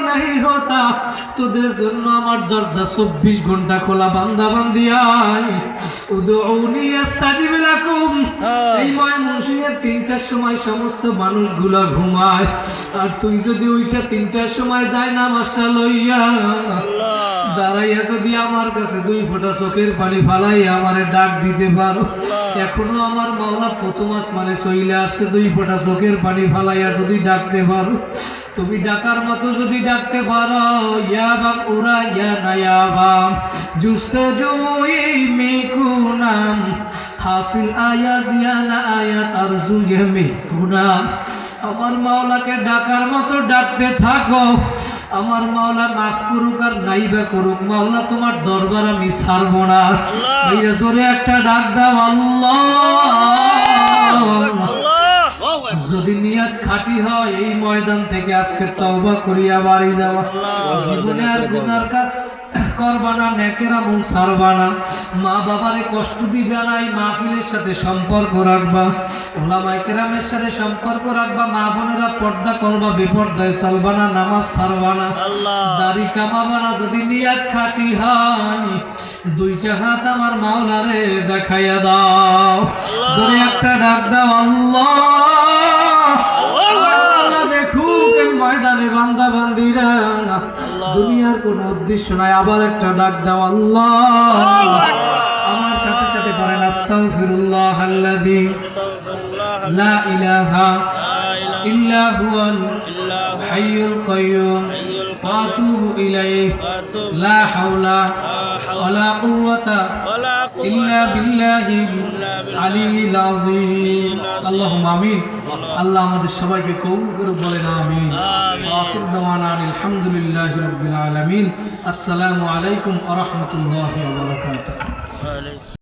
नहीं होता তোদের জন্য আমার দরজা 24 ঘন্টা খোলা বান্দা বান্দি আয় উদউনি আস্তাজিব লাকুম এই ময়মনসিংহের 3টার সময় সমস্ত মানুষগুলো ঘুমায় আর তুই যদি ওইটা 3টার সময় যায় নামাজটা লইয়া দাঁড়াইয়া যদি আমার কাছে 2 ফোঁটা চোখের পানি ফালাই আমারে ডাক দিতে পারো এখনো আমার মাওলা প্রথম আসমানে চলে আসছে 2 ফোঁটা চোখের পানি ফালাইয়া যদি ডাকতে পারো তুমি ডাকার মতো যদি ডাকতে পারো ইয়া বাপ ওরা ইয়া নায়া বাপ জুস্তে জুই মেকুনাম হাসিল আয়াত দিয়া না আয়াত আর জুয়ে মেকুনাম আমার মাওলাকে ডাকার মতো ডাকতে থাকো আমার মাওলা মাফ করুক আর নাইবা করুক মাওলা তোমার দরবার আমি ছাড়বো না ভাইয়া জোরে একটা ডাক দাও আল্লাহ যদি নিয়ত খাঁটি হয় এই ময়দান থেকে আজকে তওবা করিয়া বাড়ি যাওয়া জীবনে আর গুনার কাজ করবা না নেকের আমল ছাড়বা না মা বাবারে কষ্ট দিবা না এই মাহফিলের সাথে সম্পর্ক রাখবা ওলামায়ে কেরামের সাথে সম্পর্ক রাখবা মা বোনেরা পর্দা করবা বিপর্দায় চলবা না নামাজ ছাড়বা না দাড়ি কামাবা না যদি নিয়ত খাঁটি হয় 2টা হাত আমার মাওলারে দেখাইয়া দাও জোরে একটা ডাক দাও আল্লাহ দেখুক এই ময়দানে বান্দা বান্দিরা দুনিয়ার কোনো উদ্দেশ্য নাই আবার একটা ডাক দাও আল্লাহ আমার সাথে সাথে পড়েন আস্তাগফিরুল্লাহ আল্লাযী লা ইলাহা ইল্লা হুয়াল হাইয়ুল কাইয়্যুম ওয়া আতুবু ইলাইহি লা হাওলা ওয়ালা কুওয়াতা ইল্লা বিল্লাহিল আলিয়্যিল আযীম আল্লাহুম্মা আমিন আল্লাহ আমাদের সবাইকে কবুল করে বলেন আমিন আখির দাওয়ানা আলহামদুলিল্লাহি রাব্বিল আলামিন আসসালামু আলাইকুম ওয়া রাহমাতুল্লাহি ওয়া বারাকাতুহু।